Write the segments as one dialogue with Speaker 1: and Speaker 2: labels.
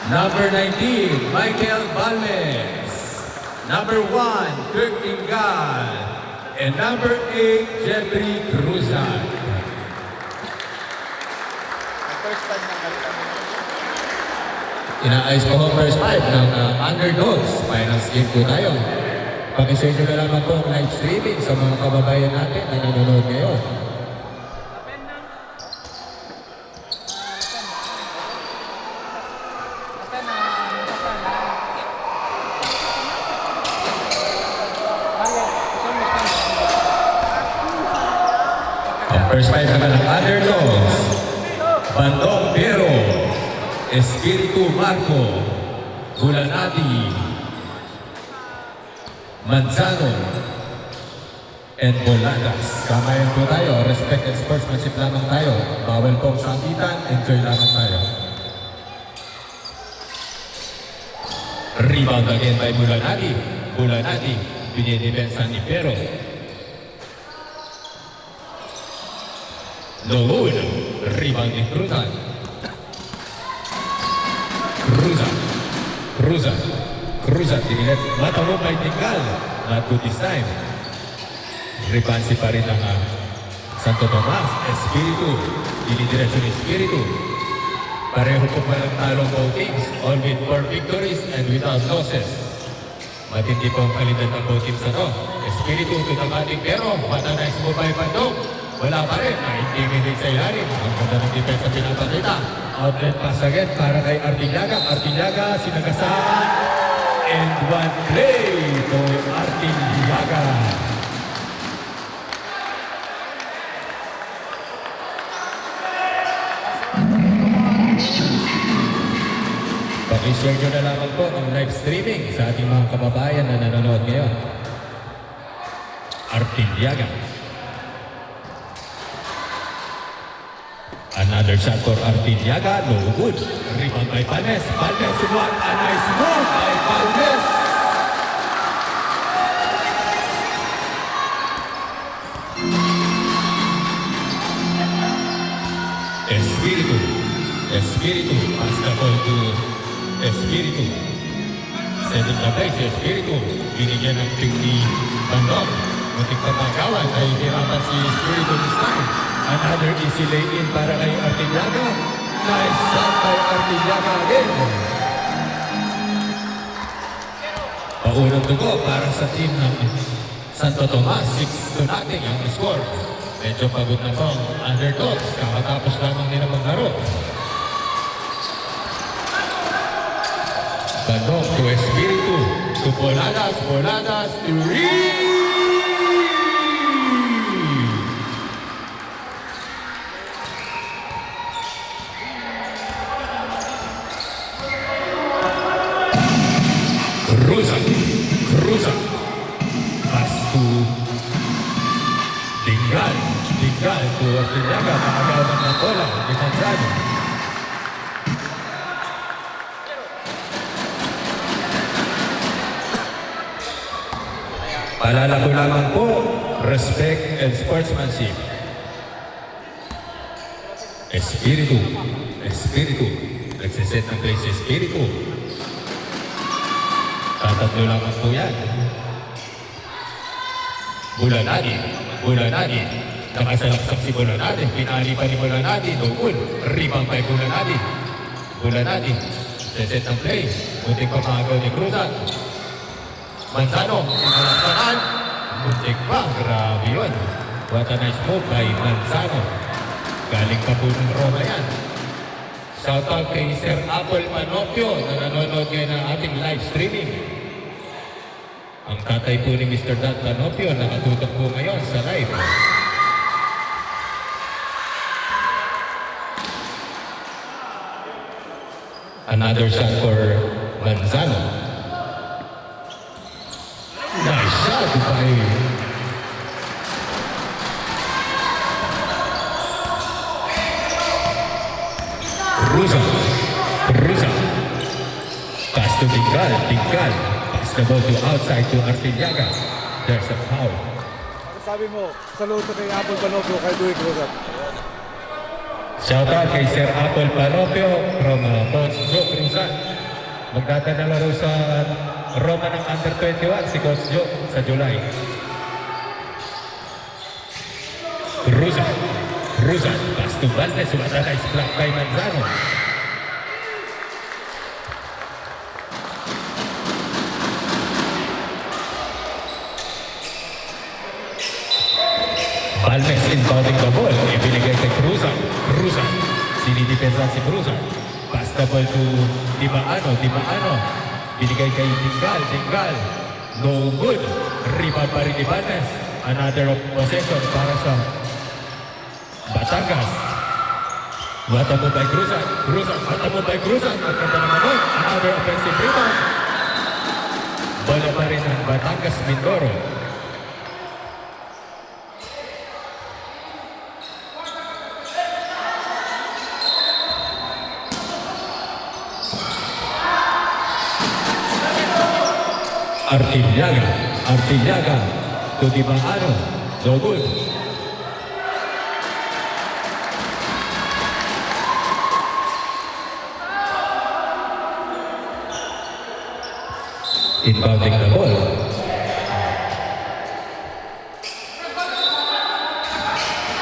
Speaker 1: Number 19, Michael Balmes. Number 1, Kirk Ingal. And number 8, Jeffrey Cruzan. Inaayos po ang first 5 ng Underdogs. Finals game po tayo. Pakishare nyo na lamang po ang live streaming sa mga kababayan natin na nanonood ngayon. Ang first 5 naman ng Underdogs. Bandong Pero, Espiritu Marco, Bulanati, Manzano, and Boladas. Kamayan po tayo. Respect and sportsmanship lamang tayo. Bawal pong sakitan. Enjoy lamang tayo. Rebound again by Bulanati. Bulanati, binidepensa ni Pero. Lowood, rebound ni Cruzan. Cruzan, dinilet. Matawag by Tingal. Not good this time. Ripansi pa rin ang Santo Tomas. Espiritu. Dinidiretso ni Espiritu. Pareho po pa ng talong both teams. All with 4 victories and without losses. Matindi po ang kalidad ng both teams na to. Espiritu to the batting pero matanais mo ba yung Bandong? Wala pa rin. Na-intimidate sa ilalim. Ang ganda ng defense na pinapakita. Outlet pass again para kay Artillaga. Artillaga, sinagasaan. And one play for Artillaga. Pakishare nyo na lamang po ang live streaming sa ating mga kababayan na nanonood ngayon. Artillaga. Another shot for Artillaga, no good. Rebound by Balmes. Balmes, what a nice move by Balmes. Espiritu, pass the ball to Espiritu. Setting the place, Espiritu. Binigyan ng pick ni Bandong. Muntik pagkagawan ay hirapan si Espiritu this time. Another easy lay-in para kay Artillaga. Nice shot by Artillaga again. Paunang dugo para sa team ng Santo Tomas. 6-0 ang score. Medyo pagod na po ang Underdogs. Kakatapos lamang nila maglaro. Bandong to Espiritu. To Boladas. Boladas to Cruzan. Pass to Tingal to Artillaga. Nakagawan ng bola ni Manzano. Paalala ko lamang po, respect and sportsmanship. Espiritu. Nagsiset ng place Espiritu. Tatatlo lamang po yan. Bulanadi. Nakasalaksak si Bulanadi. Pinali pa ni Bulanadi. No good. Rebound by Bulanadi. Set ng play. Muntik pa makagaw ni Cruzan. Manzano. Sinalaksakan. Muntik pa. Grabe yun. What a nice move by Manzano. Galing pa po ng Roma yan. Shoutout kay Sir Apple Manopio na nanonood ngayon ng ating live streaming. Ang tatay po ni Mr. Dan Manopio nakatutok po ngayon sa live. Another shot for Manzano. Nice shot by Cruzan. Pass to Tingal. Pass the ball to outside to Artillaga. There's a foul.
Speaker 2: Sabi mo, saludo kay Apple Panopio kay Dewey Cruzan.
Speaker 1: Shoutout kay Sir Apple Panopio from Coach Joe Cruzan. Magdadala laro sa Roma ng Under 21 si Coach Joe sa July. Cruzan, pass to Valdez, sumataka is blocked by Manzano. Valdez inbounding the ball, ibinigay kay Cruzan, sinidepensa si Cruzan. Pass the ball to Dimaano, binigay kay Dingal, no good. Rebound pa rin ni Valdez. Another possession para sa Batangas. What a move by Cruzan. Magkanda naman. Another offensive rebound. Bola pa rin ng Batangas Mindoro. Artillaga to Dimaano, no good. Inbounding the ball.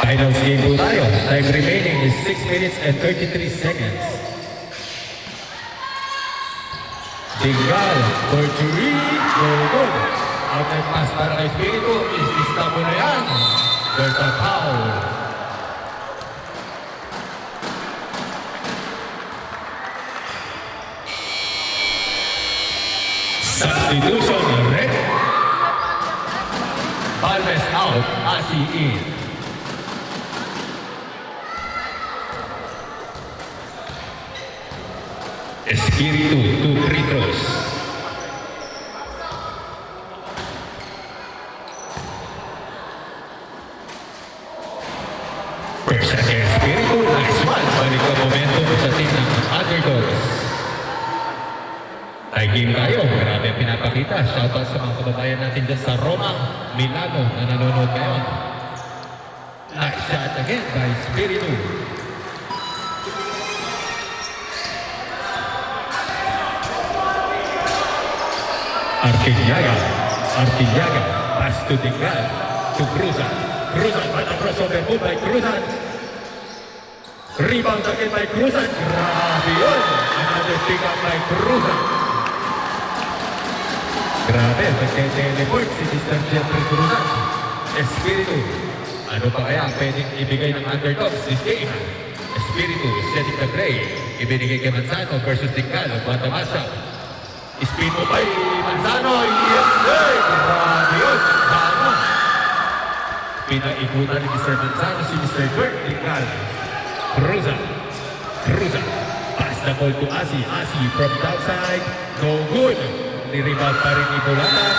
Speaker 1: Finals game po tayo. Time remaining is 6 minutes and 33 seconds. Dingal for three, no good. Outside pass para kay Espiritu, is-istabo na yan. There's a foul. Substitution, red. Valdez out, Asi in. Espiritu, 2 free throws. First at Espiritu, nice one. Balik ang momentum sa team ng Underdogs. Ay game tayo, grabe ang pinapakita. Shoutout sa mga kababayan natin dyan sa Roma, Milano na nanonood ngayon. Nice shot again by Espiritu. Artillaga, pass to Dingal, to Cruzan, but a crossover move by Cruzan. Rebound again by Cruzan. Grabe yun! Another pick up by Cruzan. Grabe, nagka-teleport si Mr. Jeffrey Cruzan. Espiritu, ano pa kaya pwedeng ibigay ng Underdogs this game? Espiritu, setting the play. Ibinigay kay Manzano versus Dingal, Batamasa. Spin mo by Manzano, yes sir! Grabe yun, Manzano. Pinaikutan ni Mr. Manzano si Mr. Bert Dingal. Cruzan, pass the ball to Asi from the outside, no good. Niribag pa rin ni Bolata.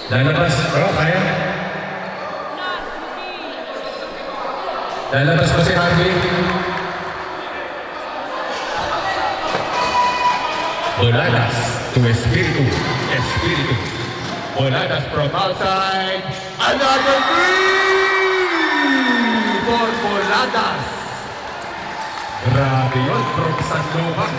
Speaker 1: Lalabas, kaya? Lalabas pa si Harvey. Boladas to Espiritu. Boladas from outside. Another three for Boladas. Grabe yun from San Loban.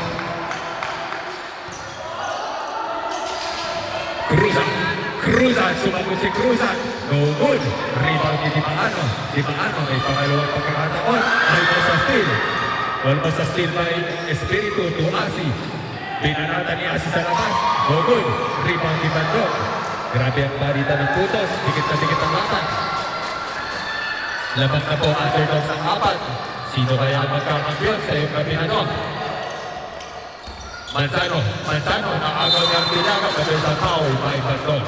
Speaker 1: Cruzan, sumagot si Cruzan. No good. Rebound ni Dimaano may pangalawang pagkakataon. Almost a steal by Espiritu to Asi. Pinanata ni Asi sa labas. No good. Rebound ni Bandok. Grabe ang parita ng putos. Dikit na dikit ang mata. Labas na po Underdogs ang apat. Sino kaya ang magkakampiyon sa iyong kabinano? Manzano, nakagaw ng Artillaga, but there's a foul by Bandok.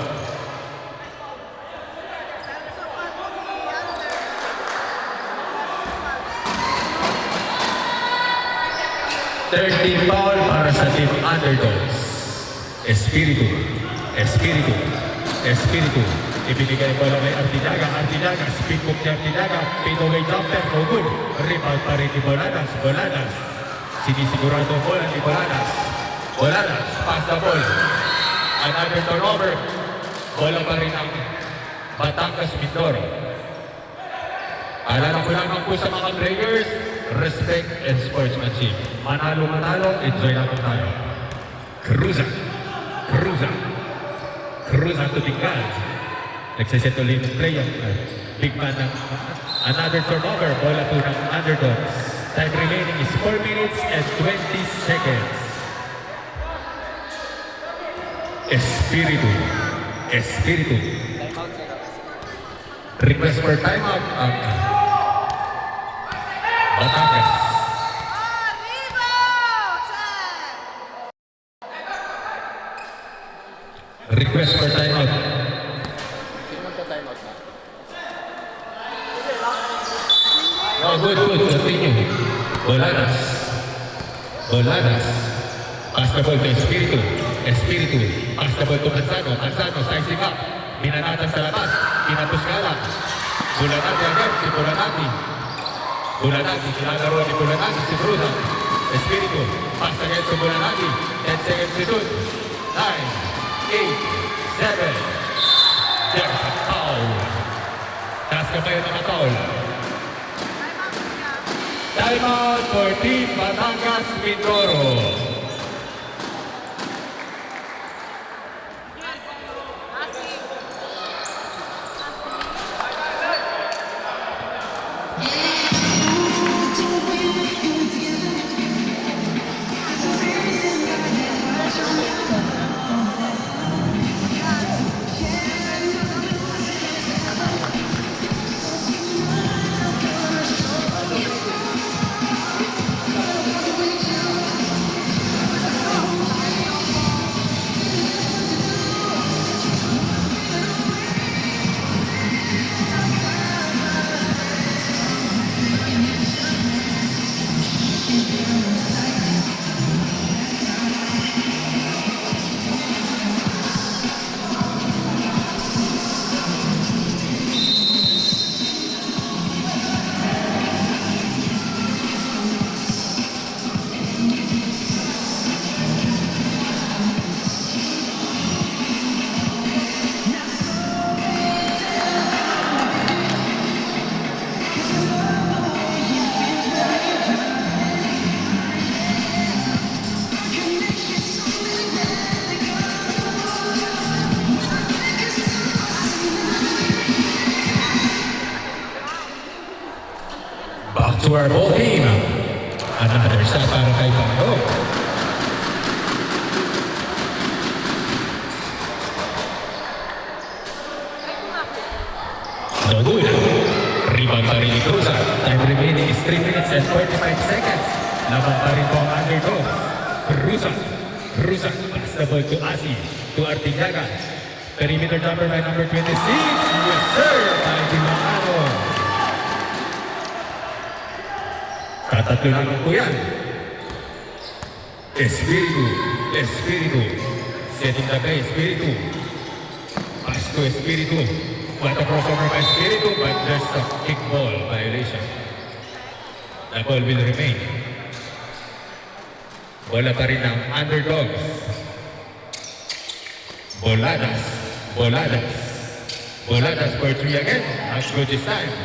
Speaker 1: Third team foul para sa team Underdogs. Espiritu. Ibinigay bola kay Artillaga, spin move ni Artillaga, pinaway jumper, no good. Rebound pa rin ni Boladas. Sinisigurado bola ni Boladas, pass the ball. Another turnover. Bola pa rin ang Batangas Mindoro. Alala ko lamang po sa mga players, respect and sportsmanship. Manalo-manalo, enjoy lang tayo. Cruzan. Cruzan to Tinggal. Nagsiset ulit ng play ang big man ng another turnover. Bola po ng underdogs. Time remaining is 4 minutes and 20 seconds. Espiritu. Request for timeout ang Batangas. Request for timeout. Oh, good. Continue. Boladas. Pass the ball to Espiritu. Pass the ball to Manzano, sizing up. Minanatan sa labas. Pinapuskala. Bulanati agad si Bulanati, kinalaro ni Bulanati si Cruzan. Espiritu. Pass agad si Bulanati. 10 seconds to shoot. 9, 8, 7. There's a foul. Taas ka kayo ng foul. Timeout for Team Batangas Mindoro. To our ball team. Another shot para kay Pando. No good. Rebound pa rin ni Cruzan. Time remaining is 3 minutes and 45 seconds. Laban pa rin po ang underdog. Cruzan. Pass the ball to Asi. To Artigaga. Perimeter number by number 26. Yes sir. Time to Makano. Tatatlo naman po yan. Espiritu. Setting the play, Espiritu. Pass to Espiritu. What a crossover by Espiritu, but there's a kick ball violation. The ball will remain. Bola pa rin ng underdogs. Boladas for 3 again. As good this time.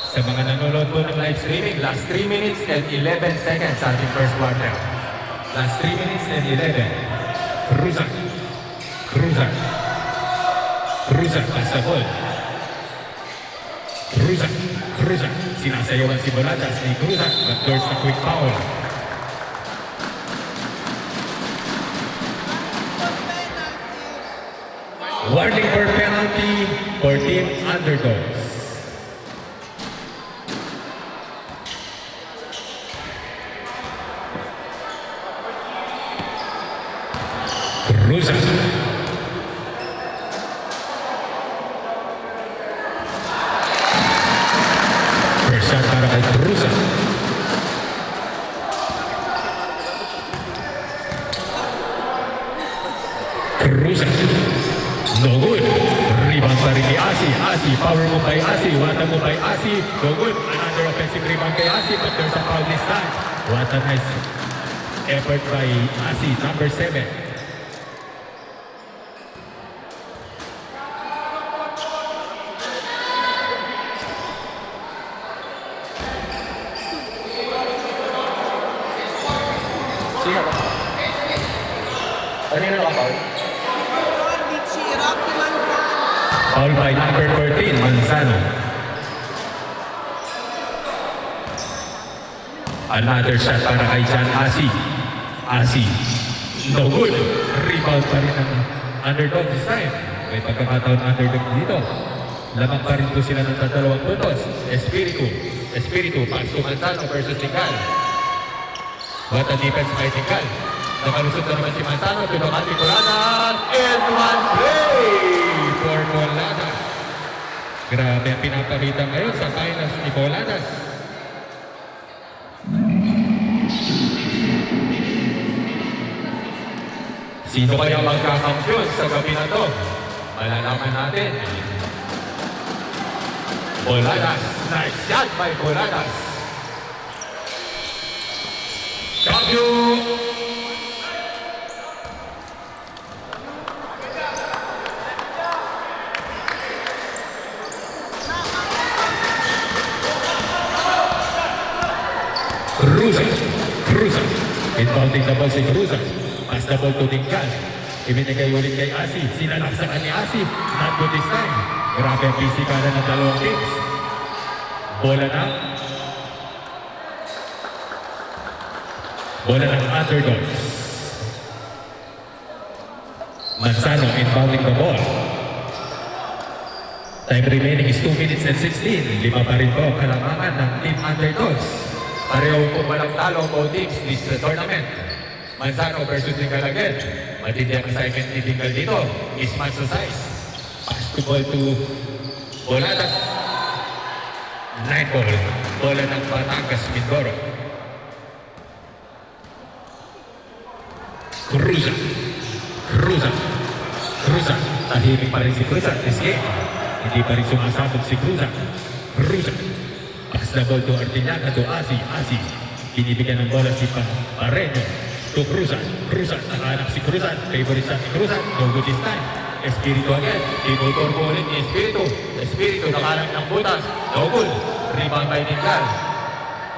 Speaker 1: Sa mga nanonood po ng live streaming, last 3 minutes and 11 seconds sa ating first quarter. Last 3 minutes and 11. Cruzan, pass the ball. Cruzan. Sinasayawan si Boladas ni Cruzan, but there's a quick foul. Warning for penalty for Team Underdogs. Cruzan. First shot para kay Cruzan. No good. Rebound pa rin ni Asi. Power mo kay Asi. Wata mo kay Asi. No good. Another offensive rebound kay Asi, but there's a foul this time. What a nice effort by Asi, number 7. Kanino naka-foul?
Speaker 2: Richie Rocky Manzano.
Speaker 1: Foul by number 14, Manzano. Another shot para kay John Asi. Asi. No good. Rebound pa rin ang underdog this time. May pagkakataon underdog dito. Lamang pa rin po sila ng tatalawang puntos. Espiritu. Espiritu. Pass to Manzano versus Tingal. What a defense by Tingal. Nakalusot na naman si Manzano. Tulungan ni Coladas. And one play for Coladas. Grabe ang pinapakita ngayon sa finals ni Coladas. Sino kaya magkakampiyon sa gabi na to? Malalaman natin. Coladas. Nice shot by Coladas. Kampiyon! Cruzan. Inbounding the ball si Cruzan. Pass the ball to Tingal. Ibinigay ulit kay Asi. Sinalaksakan ni Asi. Not good this time. Grabe ang pisikalan ng dalawang teams. Bola na. Bola ng underdogs. Manzano inbounding the ball. Time remaining is 2 minutes and 16. 5 pa rin po ang kalamangan ng team underdogs. Pareho po walang talo po teams this tournament. Manzano versus Tingal again. Matindi ang assignment ni Tingal dito. Mismatch sa size. Pass to ball to Coladas. 9 ball. Bola ng Batangas Mindoro. Cruzan. Tahimik pa rin si Cruzan this game. Hindi pa rin sumasabog si Cruzan. Pass the ball to Artillaga to Asi. Binibigyan ng bola si Pareño to Cruzan. Nakahanap si Cruzan. Favorite shot si Cruzan. No good this time. Espiritu again. Tinutor mo ulit ni Espiritu nakahanap ng butas. No good. Rebound by Tingal.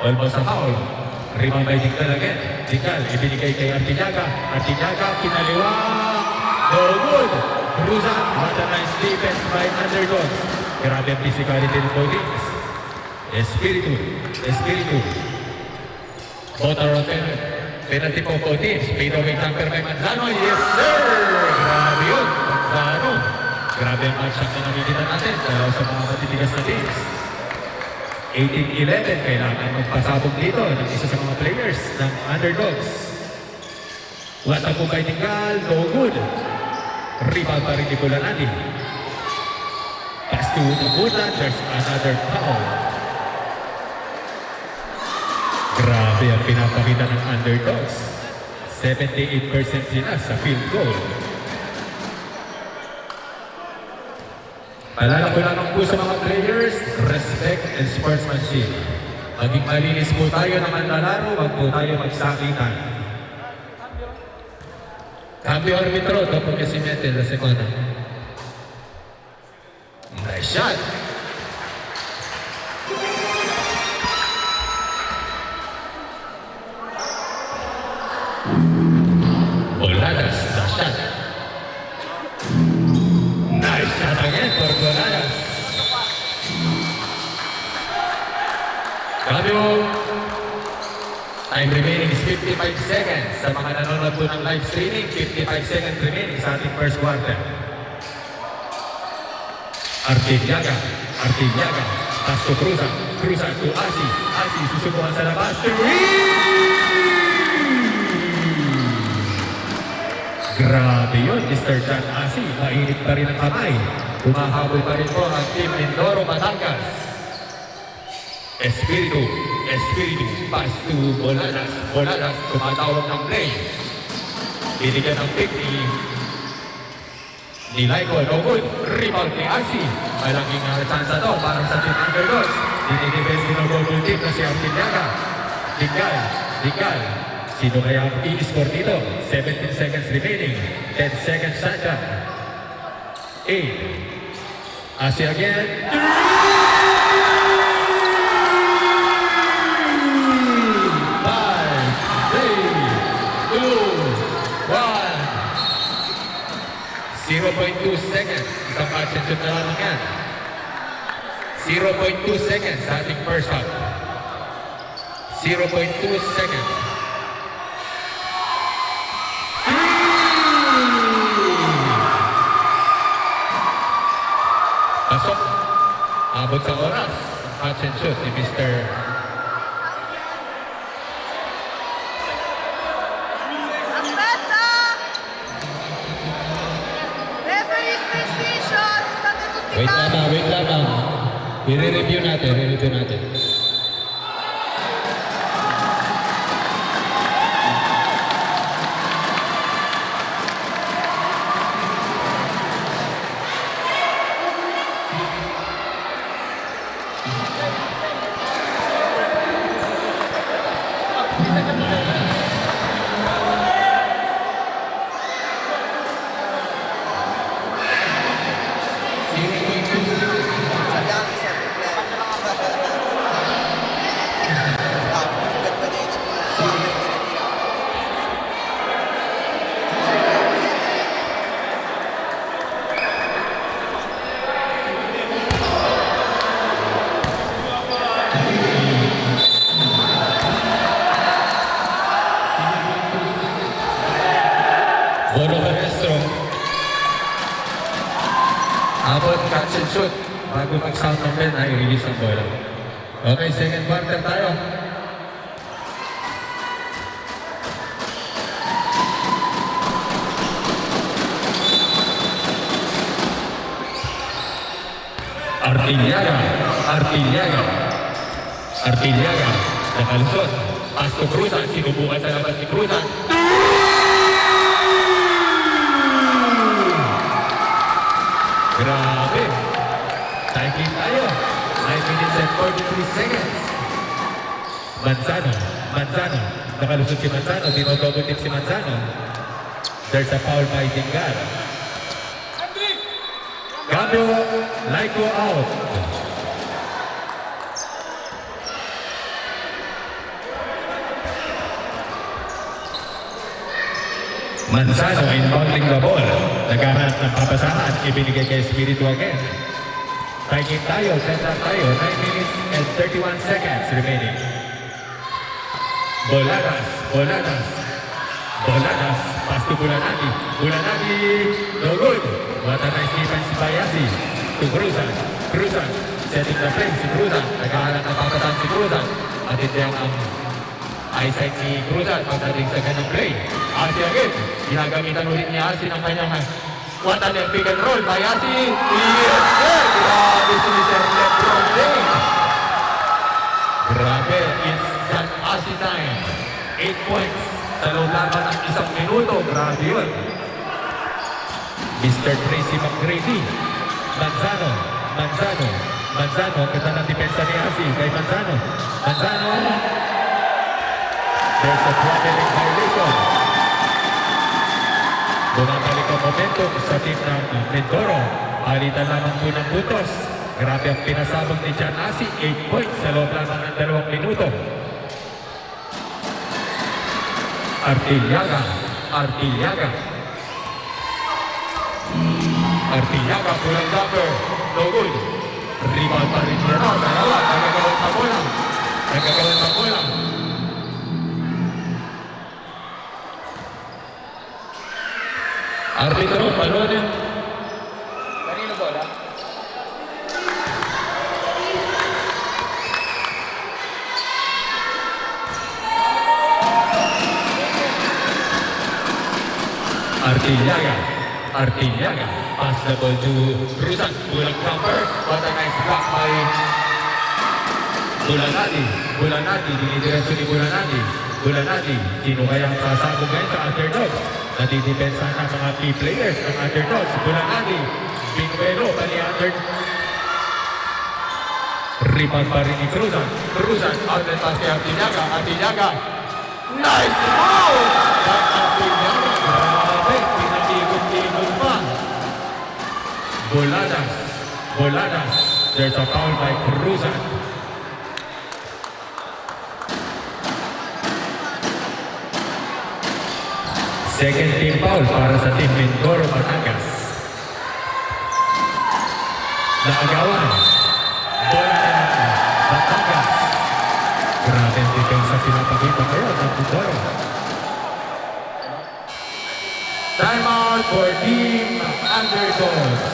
Speaker 1: Almost a foul. Rebound by Tingal again. Tingal ibinigay kay Artillaga. Kinaliwa. No good. Cruzan. What a nice defense by underdogs. Grabe ang physicality ng Bodings. Espiritu. Both are on penalty po po teams. Fade away jumper by Manzano. Yes, sir! Grabe yun. Manzano. Grabe ang match-up na nakikita natin sa mga matitigas na teams. 18-11. Kailangan magpasabog dito ng isa sa mga players ng underdogs. Wata po kay Tingal. No good. Rebound pa rin ni Bulanadi. Pass to Nabuta. There's another foul. Grabe ang pinapakita ng underdogs. 78% sila sa field goal. Paalala ko lang po sa mga players, respect and sportsmanship. Maging malinis po tayo ng manlalaro, wag po tayo magsakitan. Cambio arbitro, dopo que si mete la segunda. Nice shot. Coladas, the shot. Nice shot again for Coladas. Cambio. Time remaining is 55 seconds. Sa mga nanonood po ng live streaming, 55 seconds remaining sa ating first quarter. Artillaga. Pass to Cruzan to Asi. Susubukan sa labas. Grabe yun, Mr. John Asi. Mainit pa rin ang kamay. Humahabol pa rin po ang team Mindoro Batangas. Espiritu. Pass to Coladas. Tumatawag ng play. Binigyan ng pick ni Laico. No good. Rebound ni Asi. Malaking chance to para sa team underdogs. Dinidefense ng double team na si Artillaga. Tingal. Sino kaya ang i-score dito? 17 seconds remaining. 10 seconds shotgun. 8. Asi again. 5, 4, 3, 2, 1. 0.2 seconds. Isang catch and shoot na lamang yan. 0.2 seconds sa ating first half. 0.2 seconds. Pasok. Abot sa oras. Catch and shoot ni Mr.
Speaker 2: Aspetta! Referee's decision! State tutti
Speaker 3: Wait
Speaker 2: calmi.
Speaker 3: lamang, wait lamang. I-review natin.
Speaker 2: Abbiamo sempre
Speaker 1: Bono Maestro. Abot catch and shoot. Bago mag-sound ng bell, i-release ang bola. Okay, second quarter tayo. Artiliaga. Nakalusot. Pass to Cruzan. Sinubukan sa labas ni Cruzan. Grabe. Timing tayo. 9 minutes and 43 seconds. Manzano. Nakalusot si Manzano. Dinodogo tip si Manzano. There's a foul by Dingal. Cambio, Laiko out. Manzano inbounding the ball. Naghahanap ng papasahan. Ibinigay kay Espiritu again. Timing tayo. Set up tayo. 9 minutes and 31 seconds remaining. Boladas. Pass to Bulanati. No good. What a nice defense by Yasi. To Cruzan. Setting the frame si Cruzan. Naghahanap ng papasahan si Cruzan. At hindi ang eyesight si Cruzan pagdating sa ganang play. Asi agad. Ginagamitan ulit ni Asi ng kanyang what an pick and roll by Asi. Yes, sir! Grabe si Mr. Lebron James. Grabe, it's an Asi time. 8 points sa loob laban ng 1 minuto. Grabe yun. Mr. Tracy McGrady. Manzano, kita ng depensa ni Asi kay Manzano. There's a traveling violation. Bumabalik ang momentum sa team ng Mindoro. Palitan lamang po ng butos. Grabe ang pinasabog ni Jan Asi. 8 points sa loob lamang ng 2 minuto. Artiliaga, pulang jumper. No good. Rebound pa rin niya. Dalawa, nagagawin pa bola. Arbitro, balon yan. Kanino bola? Artiliaga. Pass the ball to Cruzan. Pulang jumper. What a nice block by Bulanati. Dinidiretso ni Bulanati. Sino kayang sasabog ngayon sa underdogs? Nadidepensa ng mga key players ng underdogs. Bulanati. Binuelo pa ni Rebound pa rin ni Cruzan. Outlet pass kay Artiliaga. Nice foul! Artiliaga. Grabe. Pinag-ikot-ikot pa. Boladas. There's a foul by Cruzan. Second team foul para sa team Mindoro Batangas. Naagawan. Bola na Batangas. Grabe ang depensa pinapakita ngayon ng Mindoro. Time out for Team Underdogs.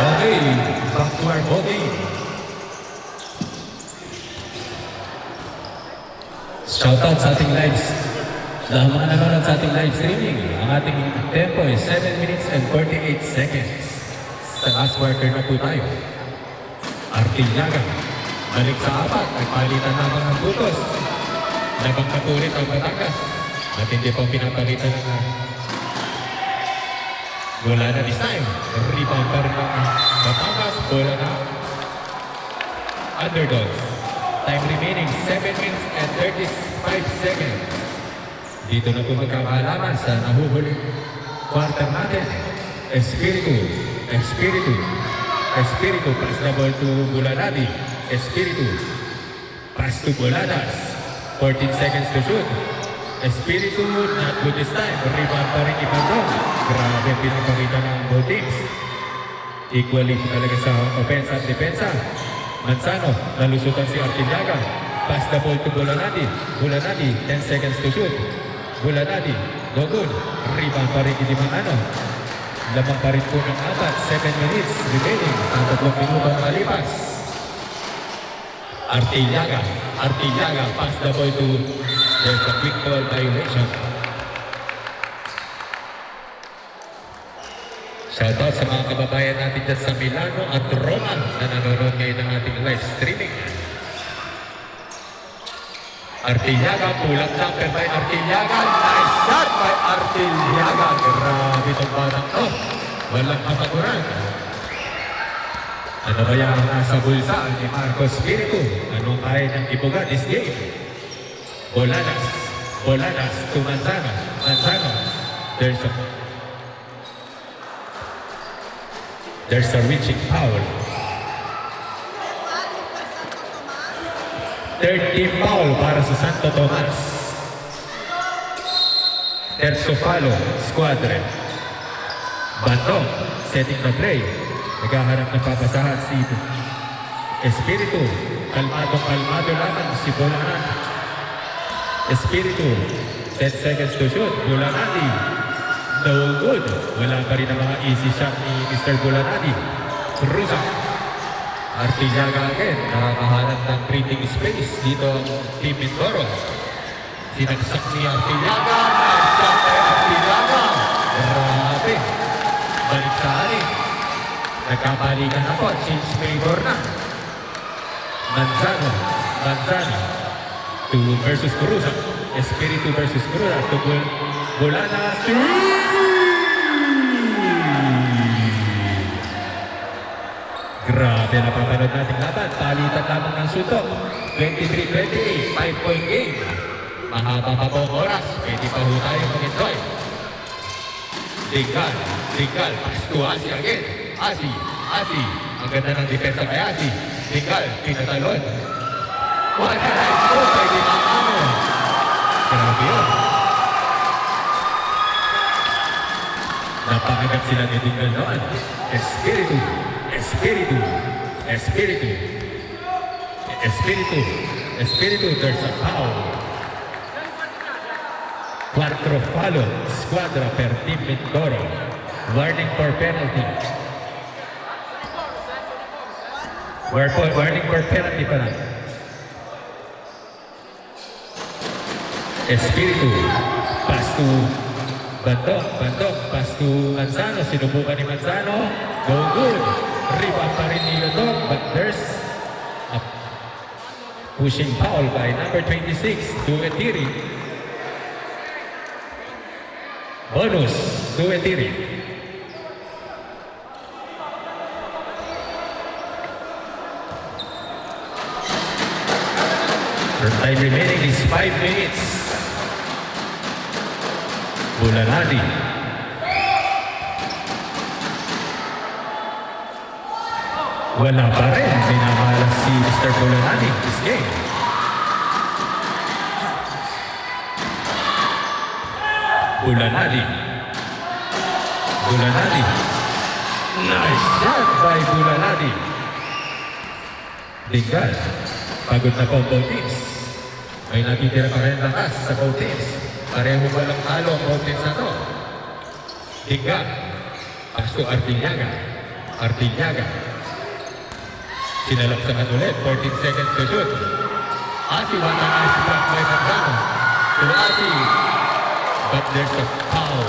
Speaker 1: Okay, back to our body. Shoutout sa ating lives. Sa mga nanonood sa ating live streaming, ang ating tempo is 7 minutes and 48 seconds. Sa last quarter na po tayo. Artilyaga, balik sa apat, nagpalitan naman ng butos. Nabangkatulit ang Batangas. At hindi pa pinapalitan ng bola na this time. Rebound pa rin ng Batangas. Bola na Underdogs. Time remaining 7 minutes and 35 seconds. Dito na po magkakaalaman sa nahuhuling quarter natin. Espiritu. Pass the ball to Bulanadi. Espiritu. Pass to Buladas. 14 seconds to shoot. Espiritu, not good this time. Rebound pa rin Ibandong. Grabe ang pinapakita ng both teams. Equally talaga sa offense at depensa. Manzano, nalusutan si Artilyaga. Pass the ball to Bulanadi. 10 seconds to shoot. Bulanadi, no good. Rebound pa rin Manzano. Lamang pa rin po ng apat. 7 minutes remaining. Ang 3 minuto malipas. Artilyaga, pass the ball to, there's a quick ball violation. Shoutout sa mga kababayan natin dyan sa Milano at Roma na nanonood ngayon ng ating live streaming. Artilyaga, pull-up jumper by Artilyaga. Nice shot by Artilyaga. Grabe itong batang to. Walang matakuran. Ano kaya ang nasa bulsa ni Marcos Espiritu? Anong kaya ng ibuga this game? Boladas to Manzano. There's a reaching foul. Third team foul para sa Santo Tomas. Tersofalo, squadron. Bandong, setting the play. Naghaharap ng papasahan si Espiritu. Kalmado lamang si Bolanan. Espiritu, 10 seconds to shoot. Bolanadi, no good. Wala pa rin ang mga easy shot ni Mr. Bolanadi. Cruzak. Artilyaga again, nakakahanap ng breathing space dito ang Team Mindoro. Sinagsak si Artilyaga. Nice shot kay Artilyaga. Grabe. Balik sa aling. Nagkabalikan ako, change favor na. Manzano, 2 versus Cruzak. Espiritu versus Cruzak. Bolana, 3! Grabe, napapanood natin laban. Palitan lamang ng sutok. 23-28, 5-point game. Mahaba pa po ang oras. Pwede pa ho tayo mag-enjoy. Tinggal, pass to Asi again. Asi. Ang ganda ng depensa kay Asi. Tinggal, pinatalon. What a nice move by Di Mamamo. Grabe yun. Napakagat sila ni Tinggal noon. Espiritu, there's a foul. 4 follow, squadra per Team Mindoro. Warning for penalty. Warning for penalty pala. Espiritu. Pass to Bandok, pass to Manzano. Sinubukan ni Manzano. No good. Rebound pa rin ni Yodok, but there's a pushing foul by number 26, Duetiri. Bonus, Duetiri. The time remaining is 5 minutes. Bulanadi. Wala pa rin. Minamalas si Mr. Bulanadi this game. Bulanadi. Bulanadi. Nice shot by Bulanadi. Dingal. Pagod na po ang both teams. May natitira pa rin lakas sa both teams. Pareho walang talo ang both teams na to. Dingal. Pass to Artillaga. Artillaga. Sinalaksakan ulit. 14 seconds to shoot. Asi, what a nice block by Manzano. To Asi. But there's a foul.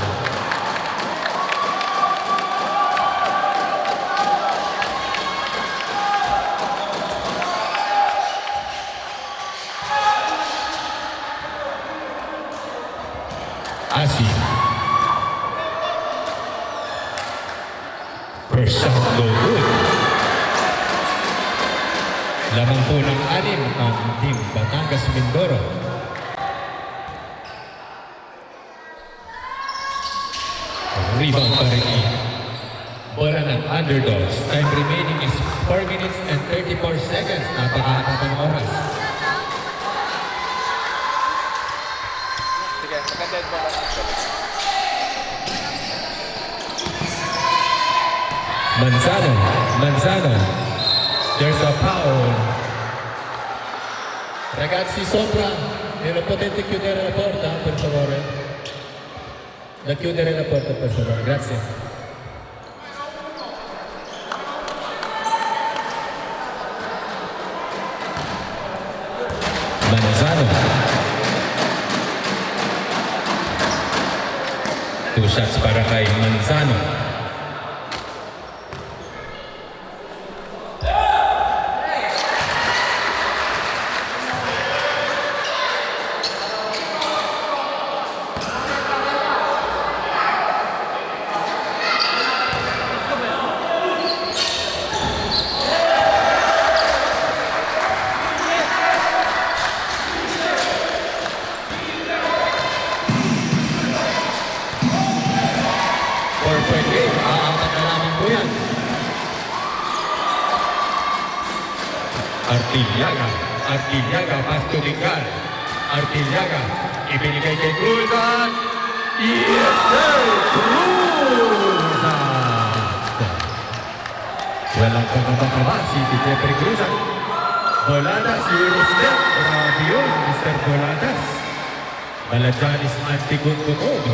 Speaker 1: Asi. First shot, no good. Lamang po ng 6 ang team Batangas Mindoro. Rebound pa rin ni bola ng Underdogs. Time remaining is 4 minutes and 34 seconds. Napakahaba ng oras.
Speaker 4: Sige, maganda ba?
Speaker 1: Manzano. There's a foul.
Speaker 3: Ragazzi sopra, lo potete chiudere la porta per favore? Da chiudere la porta per favore, grazie.
Speaker 1: Manzano. 2 shots para kay Manzano. Artillaga, pass to Dingal. Artillaga, ibinigay kay Cruzat. Yes, sir! Cruzat! Walang pagkakaba si Jeffrey Cruzat. Boladas, Eurostep. Grabe yun, Mr. Boladas. Balajanis Antiguntunog.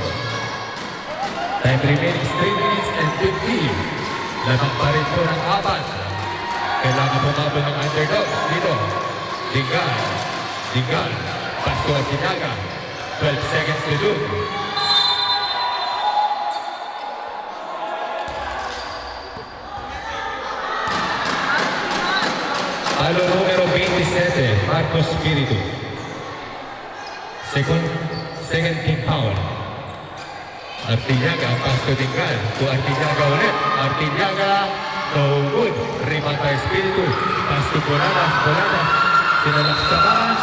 Speaker 1: Time remaining 3 minutes and 50. Lamang pa rin po ng 4. Kailangan bumabal ng Underdogs dito. Dingal. Pass to Artillaga. 12 seconds to do. Palo numero 27, Marcos Espiritu. Second team foul. Artillaga, pass to Dingal. To Artillaga ulit. Artillaga, no good. Rebound by Espiritu. Pass to Boladas. Sinalaksakan.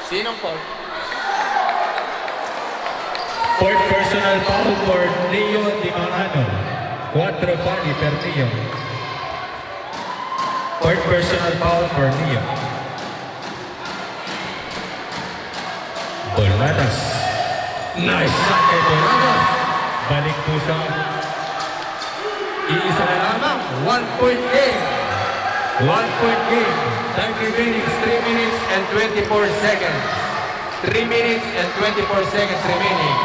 Speaker 4: Sinong Paul?
Speaker 1: Fourth personal foul for Leo Di Marano. 4 falli per Leo. Fourth personal foul for Leo. Boladas. Nice shot kay Boladas. Balik po sa iisa na lamang. 1-point game. 1-point game. Time remaining 3 minutes and 24 seconds. 3 minutes and 24 seconds remaining.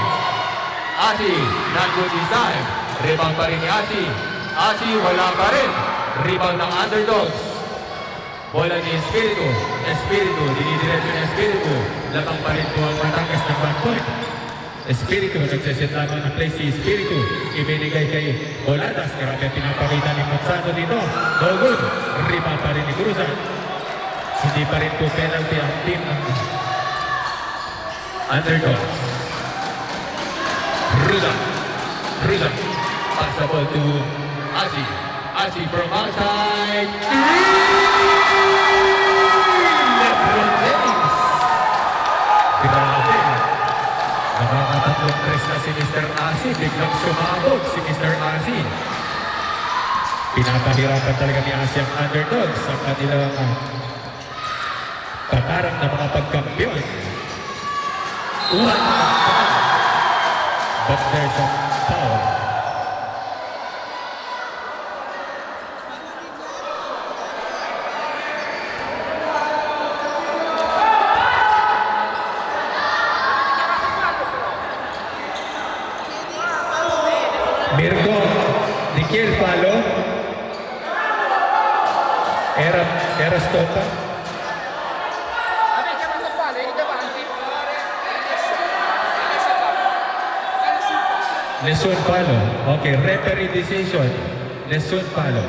Speaker 1: Asi, not good this time. Rebound pa rin ni Asi. Asi, wala pa rin. Rebound ng Underdogs. Bola ni Espiritu. Espiritu, dinidiretso ni Espiritu. Labang pa rin po ang Batangas ng 1 point. Espiritu, nagsaset lamang ng play si Espiritu. Ibinigay kay Boladas. Grabe pinapakita ni Monsanto dito. No good. Rebound pa rin ni Cruzan. Hindi pa rin po penalty ang team ng Underdogs. Cruzan. Cruzan. Passable to Asi. Asi from outside. LeBron James. Grabe. Nakakatatlong tres na si Mr. Asi. Biglang sumabog si Mr. Asi. Pinapahirapan talaga ni Asi ang Underdogs sa kanilang patarang na mga pagkampiyon. But there's a foul. Mirko, Nikhil Palo. Era stoppa. Nessun palo. Okay, referee decision. Nessun palo.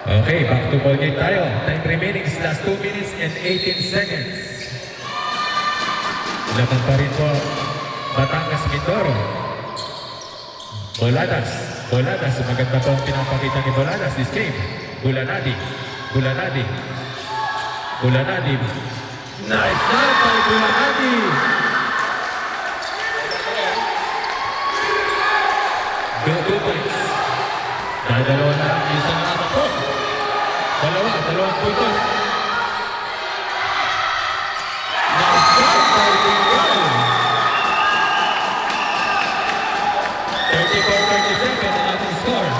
Speaker 1: Okay, back to ball game tayo. Time remaining is last 2 minutes and 18 seconds. Laban pa rin po Batangas Mindoro. Boladas. Boladas. Maganda po ang pinapakita ni Boladas this game. Bulanadi. Bulanadi. Bulanadi. Nice shot by Bulanadi. Go points. Dahil dalawa na ang isang nakatakot. Dalawang puntos. Nice shot by Bulanadi. 34-37 ang ating score.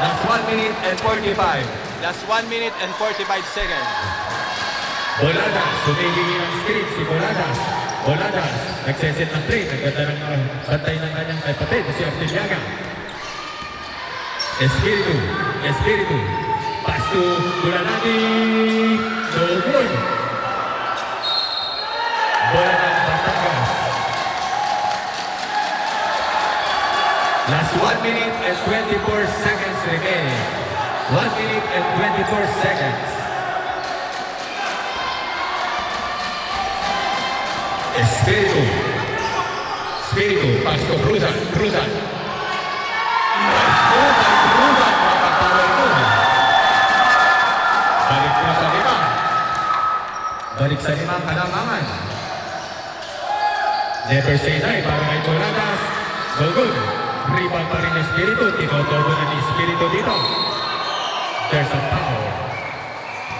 Speaker 1: Last 1 minute and 45.
Speaker 4: Last 1 minute and 45 seconds.
Speaker 1: Boladas, sumili ang screen si Boladas. Boladas, nagseset ng play. Naganda ng bantay ng kanyang kapatid, si Artiliaga. Espiritu, Espiritu. Pass to Bulanadi. No good. Bola ng Batangas. Last 1 minute and 24 seconds remaining. 1 minute and 24 seconds. Espiritu. Espiritu. Pass to Cruzan. Cruzan. Nice goal by Cruzan. Makapawal ko. Balik po sa lima. Balik sa limang kalamangan. Never say die para kay Boladas. No good. Rebound pa rin ni Espiritu. Tinotobo na ni Espiritu dito. There's a foul.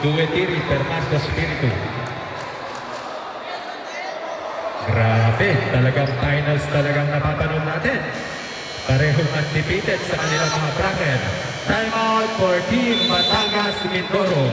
Speaker 1: Duetiri per Marco Espiritu. Grabe, talagang finals talagang napapanood natin. Parehong undefeated sa kanilang mga bracket. Time out for Team Batangas Mindoro.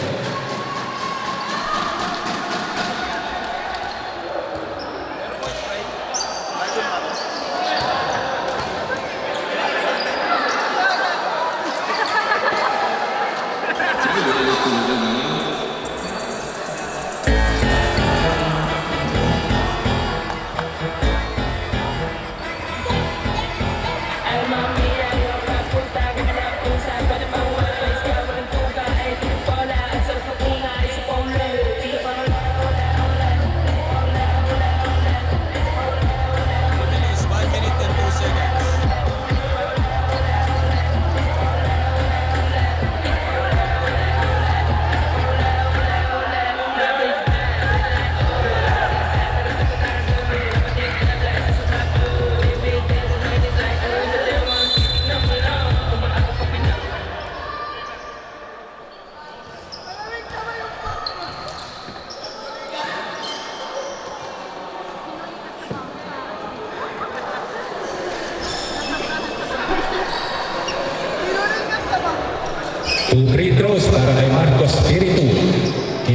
Speaker 1: Two free throws para kay Marco Espiritu.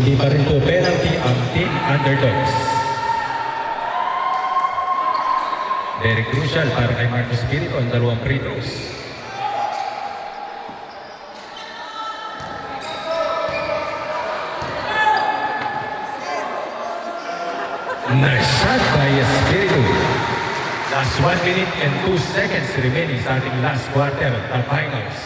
Speaker 1: Hindi pa rin po penalty ang team underdogs. Very crucial para kay Marcos Espiritu ang dalawang free throws. Nice shot by Espiritu. Last 1 minute and 2 seconds remaining sa ating last quarter of the finals.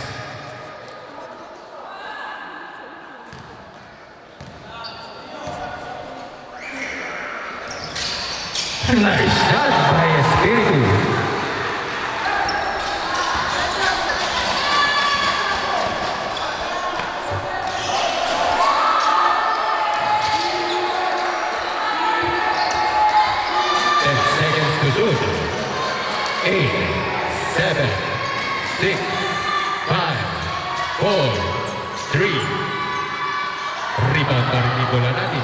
Speaker 1: Nice shot by Espiritu. Shoot. 8, 7, 6, 5, 4, 3. Rebound pa rin ni Bulanadi.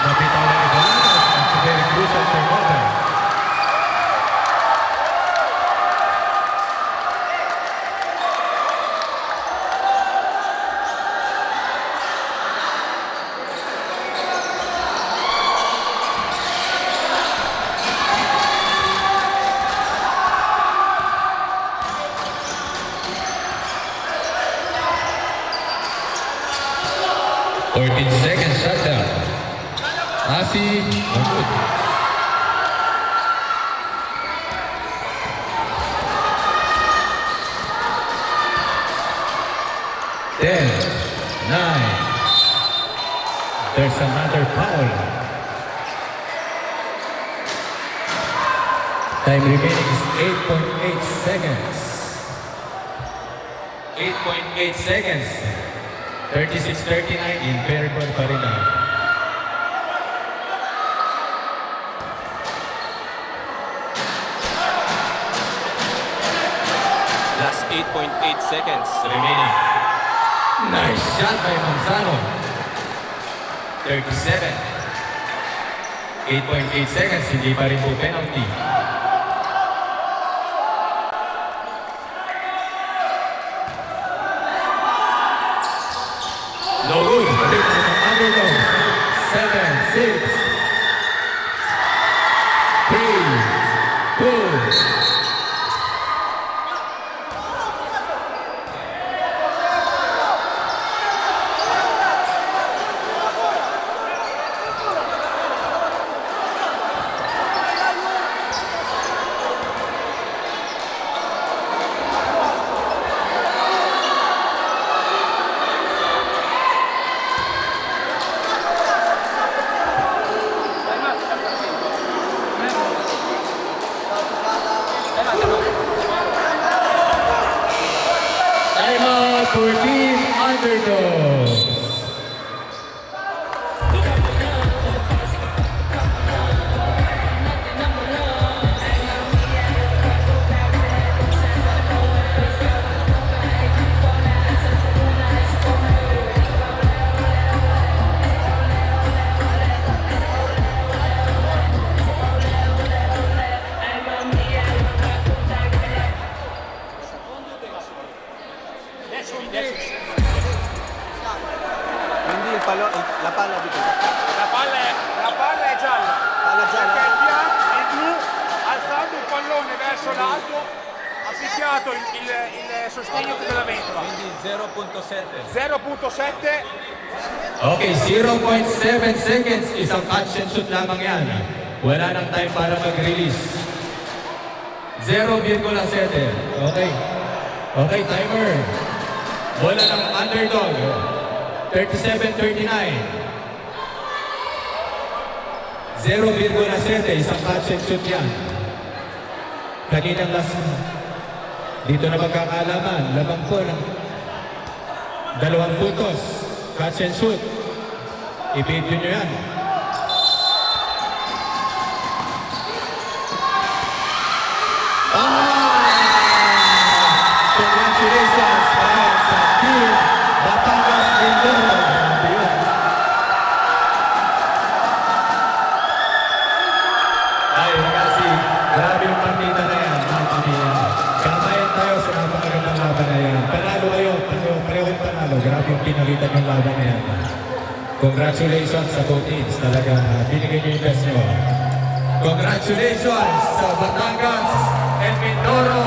Speaker 1: Napitawan ni Bulanadi. It's a very crucial turnover. Second shutdown. Asi, good. Ten, 9. There's another foul. Time remaining is 8.8 seconds. 8.8 seconds. 36-39 in Fairborn pa rin na.
Speaker 4: Last 8.8 seconds
Speaker 1: Remaining. Nice shot by Manzano. 37. 8.8 seconds, hindi pa rin po penalty. No good. Underdog. 7, 6, 3, 2. Timeout for team underdog.
Speaker 4: Quindi la palla di
Speaker 5: La palla è gialla.
Speaker 4: Palla gialla.
Speaker 5: Perché il blu, alzando il pallone verso l'alto, ha picchiato il sostegno della ventola.
Speaker 4: Quindi 0.7.
Speaker 5: 0.7.
Speaker 1: Okay, 0.7 seconds. Isang catch and shoot lamang yan. Wala nang time para mag-release. 0.7. Okay. Okay, timer. Bola ng underdog. 37-39. 0.7. Isang catch and shoot yan. Kaninang last. Dito na magkakaalaman. Lamang po ng 2 puntos. Catch and shoot. I-video nyo yan. Congratulations para sa team Batangas Mindoro. Ay, kasi grabe yung partida na yan. Kamayan tayo sa napakagandang laban na yan. Panalo kayo, parehong panalo. panalo. Grabe yung pinalitan yung laban na yan. Congratulations sa both teams. Talaga binigay niyo yung best nyo. Congratulations sa Batangas and Mindoro